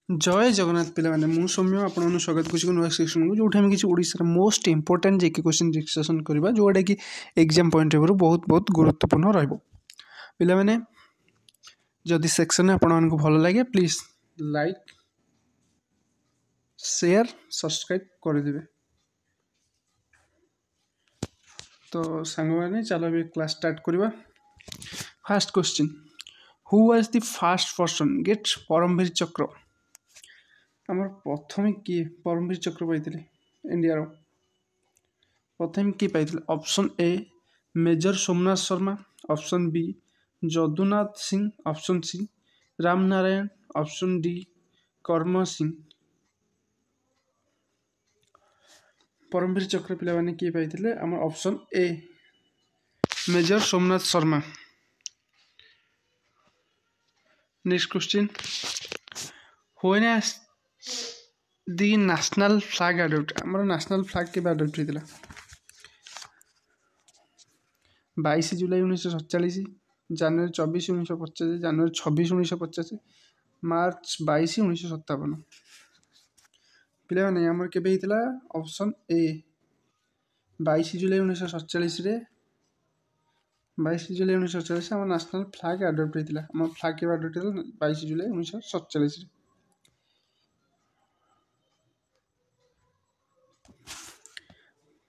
जय जगन्नाथ पे मु सौम्य आपन स्वागत कर नुआ सेक्शन को जो आम किसी ओडार मोस्ट इंपोर्टाट जेके क्वेश्चन डिस्कसन करवा जोटा कि एग्जाम पॉइंट ऑफ व्यू बहुत बहुत गुरुत्वपूर्ण रहा जदि सेक्शन आपण भल लगे प्लीज लाइक शेयर सब्सक्राइब करदे। तो सांग मैंने चलो भी क्लास स्टार्ट करवा। Fast question, who was the first person gate Paramvir चक्र? आमर प्रथम किए परमवीर चक्र पाई इंडिया प्रथम किए पाई? Option A major Somnath Sharma, option B Jadunath Singh, option C Ram Narayan, option D Karam Singh. Paramvir Chakra पे किए पाई? आम option A major Somnath Sharma. Next question, when the national flag adopt? आमर नेशनल फ्लैग के अडॉप्ट होता? 22 जुलाई 1947, जनवरी 24 1950, जनवरी 26 1950, मार्च 22 1957। पे आमर के ऑप्शन ए 22 जुलाई 1947 22 जुलाई 1947 आम नेशनल फ्लैग अडॉप्ट होता। आम फ्लैग के अडॉप्ट होता 22 जुलाई 1947।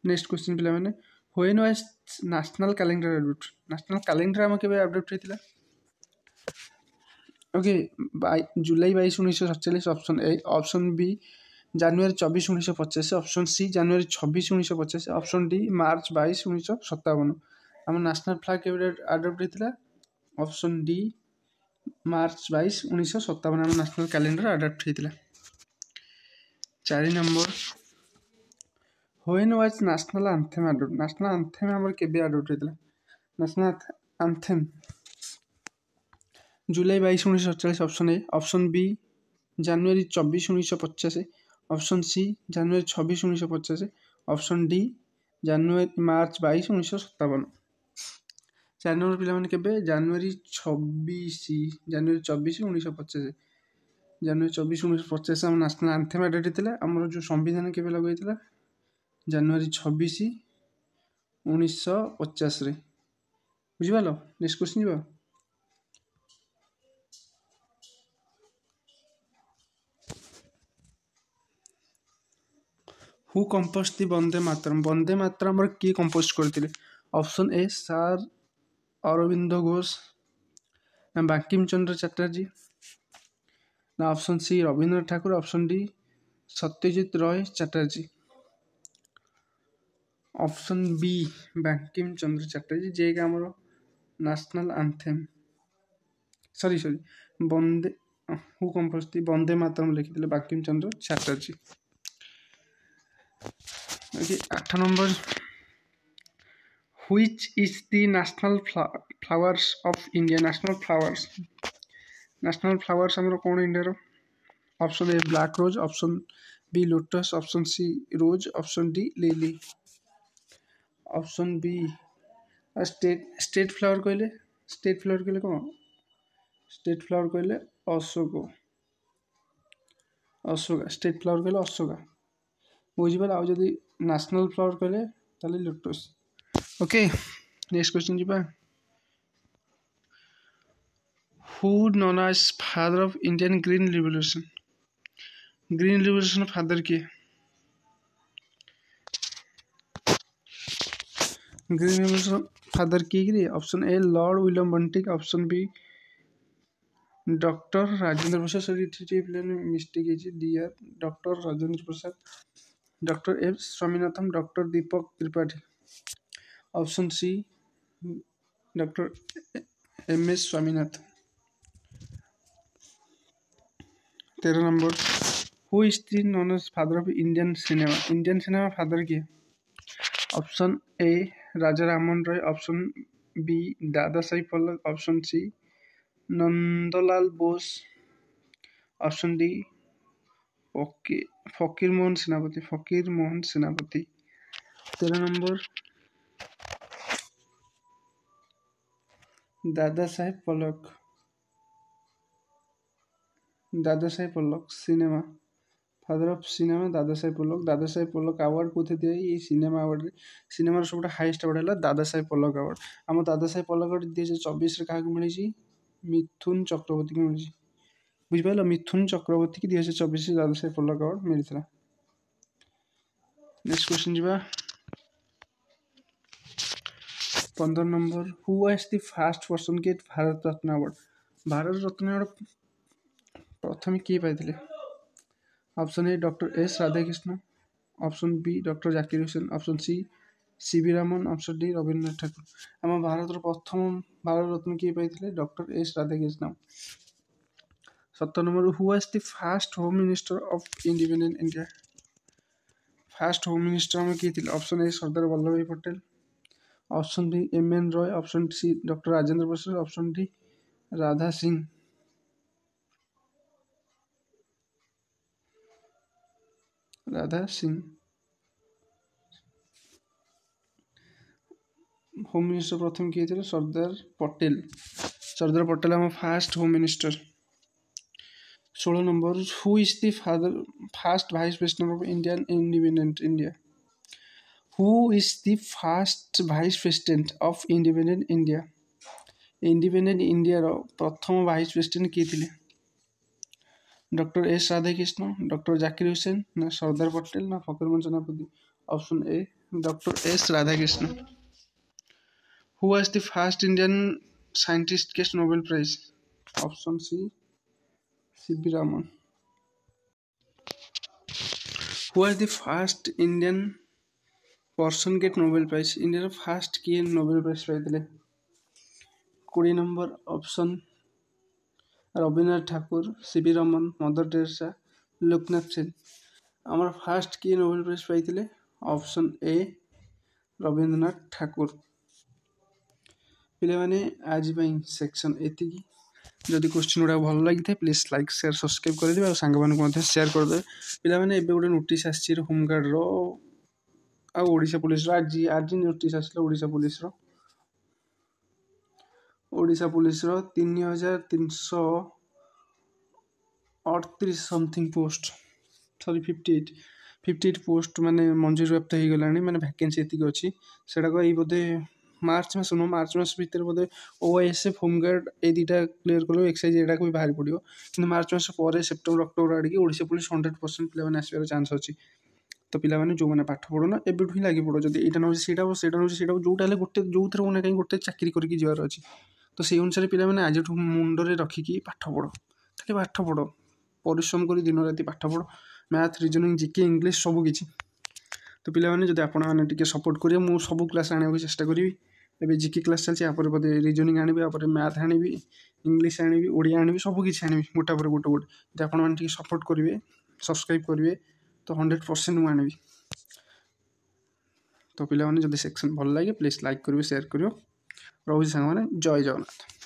नेक्स्ट क्वेश्चन पे when was national calendar adopt? National calendar आम के अडॉप्ट होता? Okay, July 22 1947 option A, option B January 24 1950, option C January 26 1950, option D March 22 1957। आम नेशनल फ्लैग के अडॉप्ट होता? ऑप्शन डी मार्च 22 1957 आम national calendar adopt होता। 4 number, when was national anthem adopt? National anthem आमर केबे adopt होता? National anthem July 22 1947, option A, option B January 24 1950, option C January 26 1950, option D January March 22 1957। 4 number पे January 24 1950, जनवरी 24 1950 आम national anthem adopt होता। आमर जो संविधान के लागू होता जनवरी 26 1950। बुझिपाल? नेक्स्ट क्वेश्चन जी। Who compose the Vande Mataram? Vande Mataram किए कंपोज करते? Option A sir Aurobindo Ghosh, ना बंकिम चंद्र चटर्जी, ना option C Rabindra Thakur, option D Satyajit Roy Chatterjee. Option B Bankim Chandra Chatterjee जे कि आमर national anthem sorry Vande who compose the Vande Mataram लिखिते Bankim Chandra Chatterjee. 8 number, which is the national flowers of India? National flowers आमर कौन India? Option A black rose, option B lotus, option C rose, option D lily. Option B state flower कहले कौन? State flower कहले Ashok. State flower कहले अशोका। बुझिपार? आउ जदि national flower कहले ताले लोटस। ओके, नेक्स्ट क्वेश्चन जी। Who known as father of Indian green revolution? Green revolution father किए? ग्रीन रिवॉल्यूशन फादर किए? Option A lord William Bentinck, option B doctor Rajendra Prasad. Sorry mistake है, dear doctor Rajendra Prasad, doctor M Swaminathan, doctor Deepak Tripathi. Option C doctor M S Swaminathan. 13 number, who is the known as father of Indian cinema? Indian cinema father किए? Option A Raja Rammohan Roy, option B Dada Saheb Phalke, option C Nandlal Bose, option D Fakir Mohan Senapati. 13 number, Dada Saheb Phalke. Dadasaheb Phalke cinema father of cinema Dadasaheb Phalke Dadasaheb Phalke award को दिए ये cinema award सिनेमार सब heist award है Dadasaheb Phalke award आम Dadasaheb Phalke award 2024 क्या मिली मिथुन चक्रवर्ती को मिली बुझिपाल मिथुन चक्रवर्ती की 2024 दादासाहेब पल्लक आवार्ड मिलता। नेक्स्ट क्वेश्चन जी 15 number who was the first person get Bharat Ratna award Bharat Ratna award प्रथम किए पाई option A doctor S Radhakrishnan option B doctor Zakir Hussain option C CV Raman option D Rabindranath Thakur आम भारत प्रथम भारत रत्न किए पाई doctor S Radhakrishnan. 17 number who was the first home minister of independent India first home minister आम किए option A Sardar Vallabh Bhai Patel option B M N Roy option C doctor Rajendra Prasad option D Radha Singh. Home minister प्रथम किए थे सरदार पटेल आम first home minister. 16 number who is the first vice president of Indian independent India who is the first vice president of independent India प्रथम vice president किए थे doctor S Radhakrishnan doctor Zakir Hussain ना सरदार पटेल ना फकीरमोहन सेनापति option A doctor S Radhakrishna. Who was the first Indian scientist get Nobel prize option C CV Raman. Who was the first Indian person get Nobel prize India first किए Nobel prize पाई 20 number option Rabindranath Thakur CV Raman mother Teresa Lokenath Sen आम first किए Nobel prize पाई option A Rabindranath Thakur. पे आज section एति जदि question गुड़ा भल लगी था प्लीज लाइक शेयर सब्सक्राइब करदे और सांग मानक शेयर करदे पे गोटे नोटिस आसी होमगार्ड रोशा पुलिस आज आज नोटिस आसला Odisha police 3338 something post sorry 58 post माने मंजूरी प्राप्त हो गला माने वैकेंसी एतिक अच्छी से बोधे मार्च मास भितर बोधे ओएसएफ होमगार्ड ए दुटा क्लीयर कल एक्साइज एटा भी बाहरी पड़ो कि मार्च मास पर सेप्टेम्बर अक्टोबर आड़े ओडिशा पुलिस 100% पे आसार चान्स अच्छी तो पे जो मैंने पाठ पढ़ना एवं ही लगी पड़ो जब यहाँ ना जोटा गोटे जो थे ना कहीं गोटे चाकरी करके जीवार अच्छी तो से अनुसार पे आज मुंडे रखिकी पाठ पढ़ खाली पाठ पढ़ परिश्रम कर दिन राति पाठ पढ़ मैथ रिजनिंग जीके इंग्लीश सबकि तो पे जब आपटे सपोर्ट करेंगे मुझे सब क्लास आने की चेष्टा करी एवं जीके क्लास चलती बोधे रिजनिंग आनी मैथ आनी इंग्लीश आनी ओडिया आनी सबकि आनी गोटा पर गोटे गोटे जब आपटे सपोर्ट करेंगे सब्सक्राइब करेंगे तो 100% मुझे आनी तो पे जब सेक्शन भल लगे प्लीज लाइक करेंगे शेयर करो रोज सांग जय जगन्नाथ।